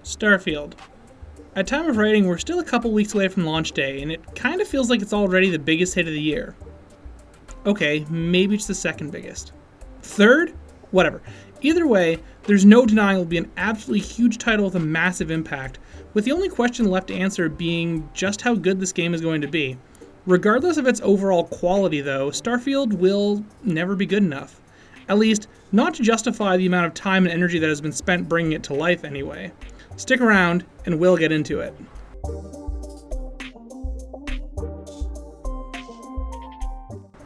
Starfield. At time of writing, we're still a couple weeks away from launch day, and it kind of feels like it's already the biggest hit of the year. Okay, maybe it's the second biggest. Third? Whatever. Either way, there's no denying it will be an absolutely huge title with a massive impact, with the only question left to answer being just how good this game is going to be. Regardless of its overall quality though, Starfield will never be good enough. At least, not to justify the amount of time and energy that has been spent bringing it to life anyway. Stick around, and we'll get into it.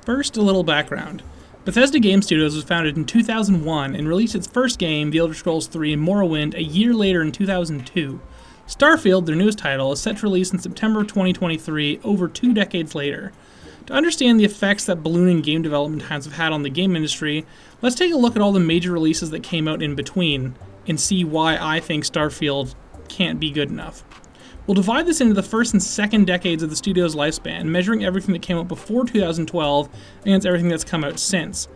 First, a little background. Bethesda Game Studios was founded in 2001 and released its first game, The Elder Scrolls III: Morrowind, a year later in 2002. Starfield, their newest title, is set to release in September 2023, over 2 decades later. To understand the effects that ballooning game development times have had on the game industry, let's take a look at all the major releases that came out in between, and see why I think Starfield can't be good enough. We'll divide this into the first and second decades of the studio's lifespan, measuring everything that came out before 2012 against everything that's come out since.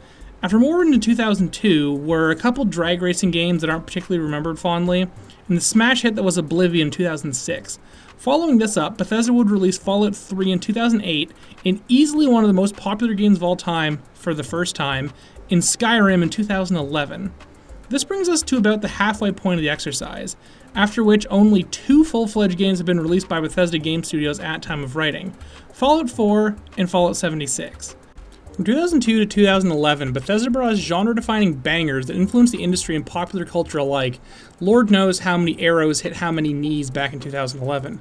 After Morrowind in 2002 were a couple drag racing games that aren't particularly remembered fondly, and the smash hit that was Oblivion in 2006. Following this up, Bethesda would release Fallout 3 in 2008, and easily one of the most popular games of all time, for the first time, in Skyrim in 2011. This brings us to about the halfway point of the exercise, after which only 2 full-fledged games have been released by Bethesda Game Studios at time of writing, Fallout 4 and Fallout 76. From 2002 to 2011, Bethesda brought us genre-defining bangers that influenced the industry and popular culture alike. Lord knows how many arrows hit how many knees back in 2011.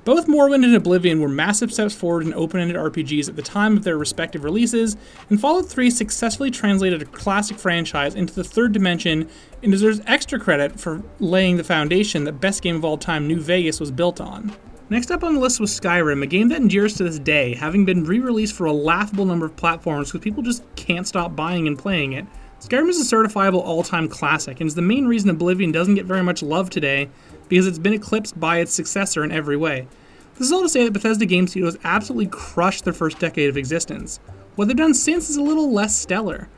Both Morrowind and Oblivion were massive steps forward in open-ended RPGs at the time of their respective releases, and Fallout 3 successfully translated a classic franchise into the third dimension and deserves extra credit for laying the foundation that best game of all time New Vegas was built on. Next up on the list was Skyrim, a game that endures to this day, having been re-released for a laughable number of platforms because people just can't stop buying and playing it. Skyrim is a certifiable all-time classic, and is the main reason Oblivion doesn't get very much love today, because it's been eclipsed by its successor in every way. This is all to say that Bethesda Game Studios absolutely crushed their first decade of existence. What they've done since is a little less stellar.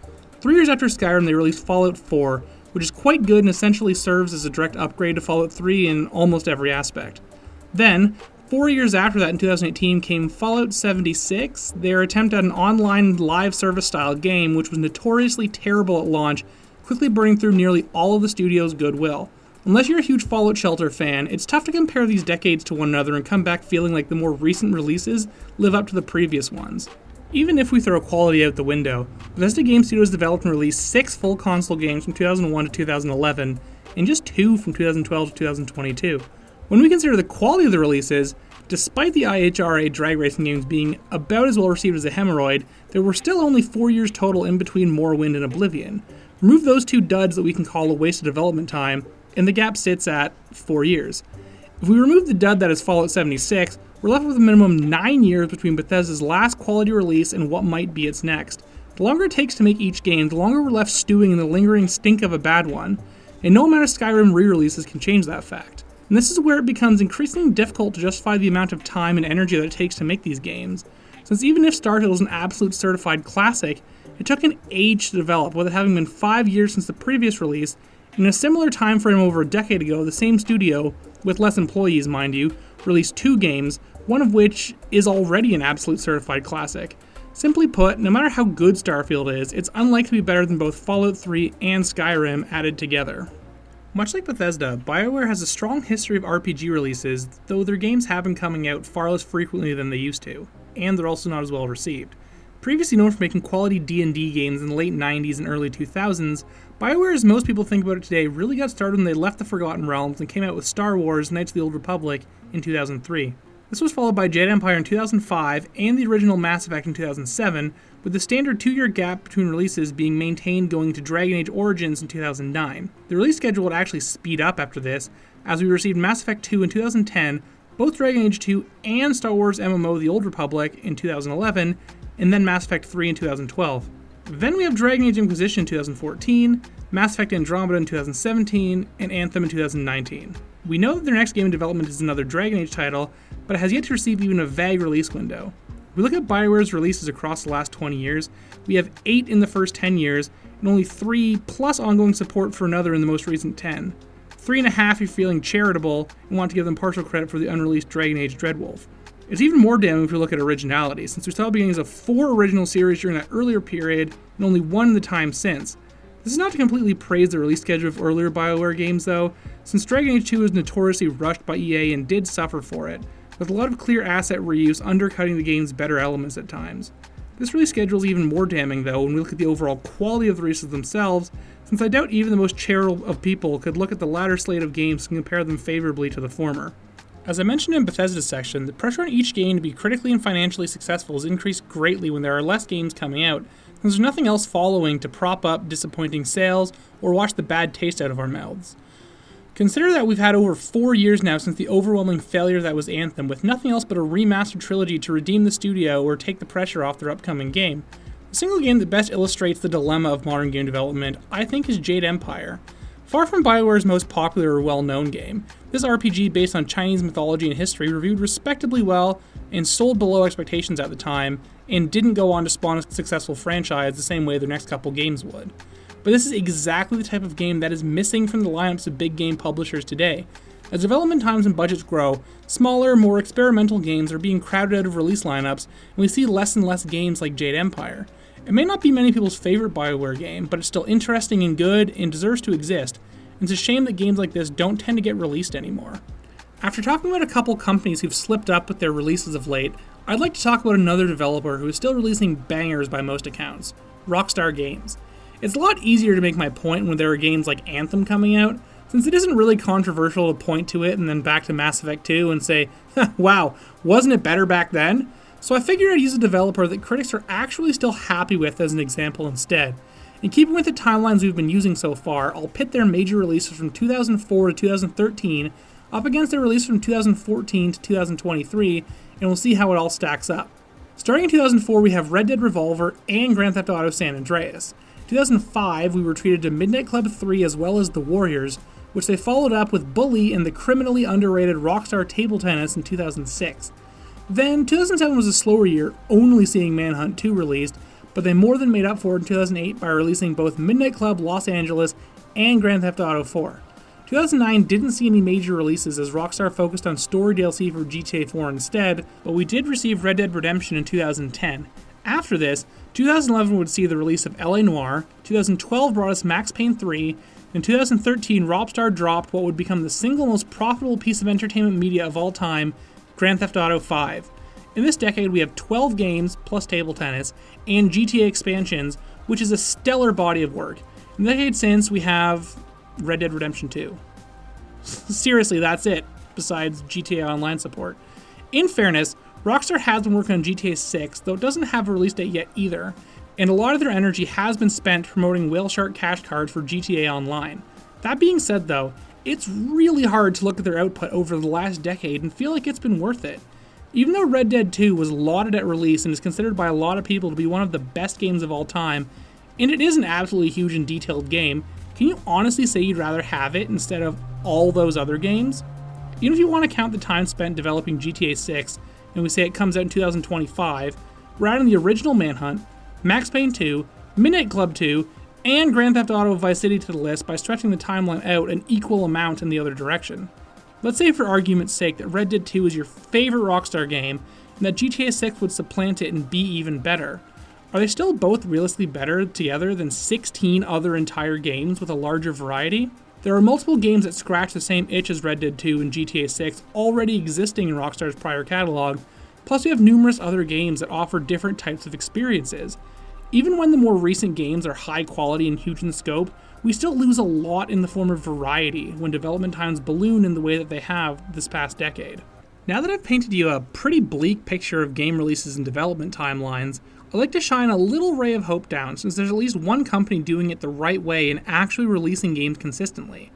3 years after Skyrim, they released Fallout 4, which is quite good and essentially serves as a direct upgrade to Fallout 3 in almost every aspect. Then, 4 years after that in 2018 came Fallout 76, their attempt at an online live service style game which was notoriously terrible at launch, quickly burning through nearly all of the studio's goodwill. Unless you're a huge Fallout Shelter fan, it's tough to compare these decades to one another and come back feeling like the more recent releases live up to the previous ones. Even if we throw quality out the window, Bethesda Game Studios developed and released 6 full console games from 2001 to 2011, and just 2 from 2012 to 2022. When we consider the quality of the releases, despite the IHRA drag racing games being about as well received as a hemorrhoid, there were still only 4 years total in between Morrowind and Oblivion. Remove those 2 duds that we can call a waste of development time, and the gap sits at 4 years. If we remove the dud that is Fallout 76, we're left with a minimum 9 years between Bethesda's last quality release and what might be its next. The longer it takes to make each game, the longer we're left stewing in the lingering stink of a bad one, and no amount of Skyrim re-releases can change that fact. And this is where it becomes increasingly difficult to justify the amount of time and energy that it takes to make these games, since even if Starfield was an absolute certified classic, it took an age to develop, with it having been 5 years since the previous release. In a similar time frame over a decade ago, the same studio, with less employees mind you, released 2 games, one of which is already an absolute certified classic. Simply put, no matter how good Starfield is, it's unlikely to be better than both Fallout 3 and Skyrim added together. Much like Bethesda, BioWare has a strong history of RPG releases, though their games have been coming out far less frequently than they used to, and they're also not as well received. Previously known for making quality D&D games in the late 90s and early 2000s, BioWare, as most people think about it today, really got started when they left the Forgotten Realms and came out with Star Wars: Knights of the Old Republic in 2003. This was followed by Jedi Empire in 2005 and the original Mass Effect in 2007, with the standard 2-year gap between releases being maintained going to Dragon Age Origins in 2009. The release schedule would actually speed up after this, as we received Mass Effect 2 in 2010, both Dragon Age 2 and Star Wars MMO The Old Republic in 2011, and then Mass Effect 3 in 2012. Then we have Dragon Age Inquisition in 2014, Mass Effect Andromeda in 2017, and Anthem in 2019. We know that their next game in development is another Dragon Age title, but it has yet to receive even a vague release window. If we look at BioWare's releases across the last 20 years, we have 8 in the first 10 years, and only 3 plus ongoing support for another in the most recent 10. 3.5 if you're feeling charitable and want to give them partial credit for the unreleased Dragon Age Dreadwolf. It's even more damning if you look at originality, since we saw the beginnings of 4 original series during that earlier period and only 1 in the time since. This is not to completely praise the release schedule of earlier BioWare games though, since Dragon Age 2 was notoriously rushed by EA and did suffer for it, with a lot of clear asset reuse undercutting the game's better elements at times. This release schedule is even more damning though when we look at the overall quality of the releases themselves, since I doubt even the most charitable of people could look at the latter slate of games and compare them favorably to the former. As I mentioned in Bethesda's section, the pressure on each game to be critically and financially successful is increased greatly when there are less games coming out, since there's nothing else following to prop up disappointing sales or wash the bad taste out of our mouths. Consider that we've had over 4 years now since the overwhelming failure that was Anthem, with nothing else but a remastered trilogy to redeem the studio or take the pressure off their upcoming game. The single game that best illustrates the dilemma of modern game development, I think, is Jade Empire. Far from BioWare's most popular or well-known game, this RPG based on Chinese mythology and history reviewed respectably well and sold below expectations at the time, and didn't go on to spawn a successful franchise the same way their next couple games would. But this is exactly the type of game that is missing from the lineups of big game publishers today. As development times and budgets grow, smaller, more experimental games are being crowded out of release lineups, and we see less and less games like Jade Empire. It may not be many people's favorite BioWare game, but it's still interesting and good and deserves to exist. It's a shame that games like this don't tend to get released anymore. After talking about a couple companies who've slipped up with their releases of late, I'd like to talk about another developer who is still releasing bangers by most accounts, ROCKSTAR Games. It's a lot easier to make my point when there are games like Anthem coming out, since it isn't really controversial to point to it and then back to Mass Effect 2 and say, wow, wasn't it better back then? So I figured I'd use a developer that critics are actually still happy with as an example instead. In keeping with the timelines we've been using so far, I'll pit their major releases from 2004 to 2013 up against their release from 2014 to 2023, and we'll see how it all stacks up. Starting in 2004, we have Red Dead Revolver and Grand Theft Auto San Andreas. In 2005, we were treated to Midnight Club 3 as well as The Warriors, which they followed up with Bully and the criminally underrated Rockstar Table Tennis in 2006. Then, 2007 was a slower year, only seeing Manhunt 2 released, but they more than made up for it in 2008 by releasing both Midnight Club Los Angeles and Grand Theft Auto 4. 2009 didn't see any major releases as Rockstar focused on story DLC for GTA 4 instead, but we did receive Red Dead Redemption in 2010. After this, 2011 would see the release of LA Noire, 2012 brought us Max Payne 3, in 2013 Rockstar dropped what would become the single most profitable piece of entertainment media of all time, Grand Theft Auto 5. In this decade, we have 12 games, plus table tennis, and GTA expansions, which is a stellar body of work. In the decade since, we have Red Dead Redemption 2. Seriously, that's it, besides GTA Online support. In fairness, Rockstar has been working on GTA 6, though it doesn't have a release date yet either, and a lot of their energy has been spent promoting Whale Shark cash cards for GTA Online. That being said though, it's really hard to look at their output over the last decade and feel like it's been worth it. Even though Red Dead 2 was lauded at release and is considered by a lot of people to be one of the best games of all time, and it is an absolutely huge and detailed game, can you honestly say you'd rather have it instead of all those other games? Even if you want to count the time spent developing GTA 6, and we say it comes out in 2025, we're adding the original Manhunt, Max Payne 2, Midnight Club 2, and Grand Theft Auto Vice City to the list by stretching the timeline out an equal amount in the other direction. Let's say for argument's sake that Red Dead 2 is your favorite Rockstar game, and that GTA 6 would supplant it and be even better. Are they still both realistically better together than 16 other entire games with a larger variety? There are multiple games that scratch the same itch as Red Dead 2 and GTA 6 already existing in Rockstar's prior catalog, plus we have numerous other games that offer different types of experiences. Even when the more recent games are high quality and huge in scope, we still lose a lot in the form of variety when development times balloon in the way that they have this past decade. Now that I've painted you a pretty bleak picture of game releases and development timelines, I'd like to shine a little ray of hope down since there's at least one company doing it the right way and actually releasing games consistently.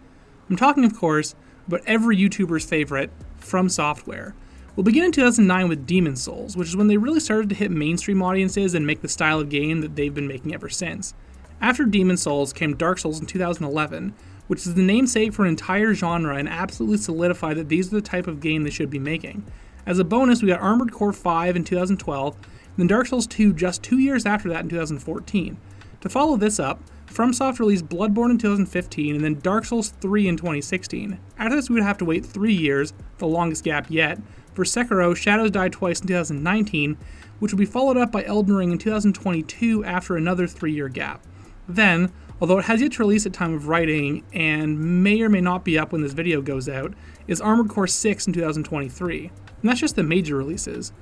I'm talking, of course, about every YouTuber's favorite, FromSoft. We'll begin in 2009 with Demon's Souls, which is when they really started to hit mainstream audiences and make the style of game that they've been making ever since. After Demon's Souls came Dark Souls in 2011, which is the namesake for an entire genre and absolutely solidified that these are the type of game they should be making. As a bonus, we got Armored Core 5 in 2012, and then Dark Souls 2 just 2 years after that in 2014. To follow this up, FROMSOFT released Bloodborne in 2015 and then Dark Souls 3 in 2016. After this, we would have to wait 3 years, the longest gap yet, for Sekiro: Shadows Die Twice in 2019, which will be followed up by Elden Ring in 2022 after another 3-year gap. Then, although it has yet to release at time of writing and may or may not be up when this video goes out, is Armored Core 6 in 2023. And that's just the major releases.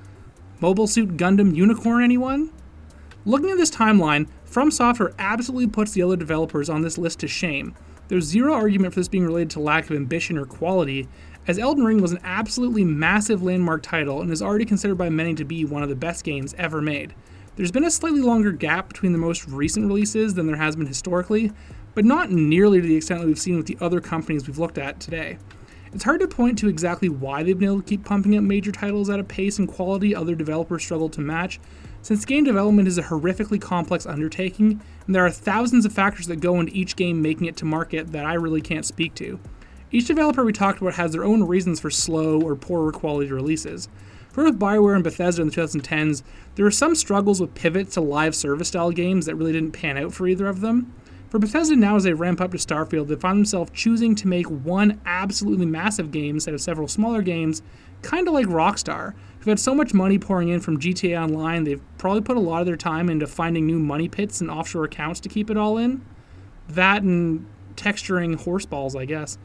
Mobile Suit Gundam Unicorn, anyone? Looking at this timeline, FromSoftware absolutely puts the other developers on this list to shame. There's zero argument for this being related to lack of ambition or quality, as Elden Ring was an absolutely massive landmark title and is already considered by many to be one of the best games ever made. There's been a slightly longer gap between the most recent releases than there has been historically, but not nearly to the extent that we've seen with the other companies we've looked at today. It's hard to point to exactly why they've been able to keep pumping out major titles at a pace and quality other developers struggle to match, since game development is a horrifically complex undertaking, and there are thousands of factors that go into each game making it to market that I really can't speak to. Each developer we talked about has their own reasons for slow or poorer quality releases. For both BIOWARE and Bethesda in the 2010s, there were some struggles with pivots to live service style games that really didn't pan out for either of them. For Bethesda now, as they ramp up to Starfield, they find themselves choosing to make one absolutely massive game instead of several smaller games, kind of like ROCKSTAR, who've had so much money pouring in from GTA Online, they've probably put a lot of their time into finding new money pits and offshore accounts to keep it all in. That and texturing horse balls, I guess.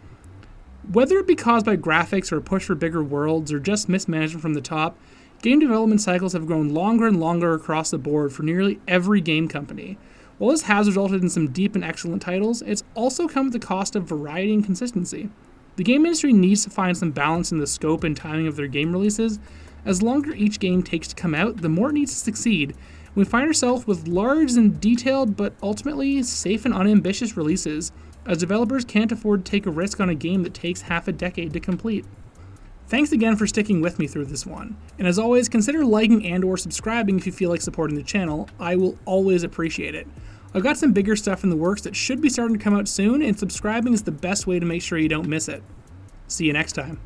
Whether it be caused by graphics or a push for bigger worlds or just mismanagement from the top, game development cycles have grown longer and longer across the board for nearly every game company. While this has resulted in some deep and excellent titles, it's also come at the cost of variety and consistency. The game industry needs to find some balance in the scope and timing of their game releases. As longer each game takes to come out, the more it needs to succeed. We find ourselves with large and detailed but ultimately safe and unambitious releases, as developers can't afford to take a risk on a game that takes half a decade to complete. Thanks again for sticking with me through this one, and as always, consider liking and or subscribing if you feel like supporting the channel. I will always appreciate it. I've got some bigger stuff in the works that should be starting to come out soon, and subscribing is the best way to make sure you don't miss it. See you next time.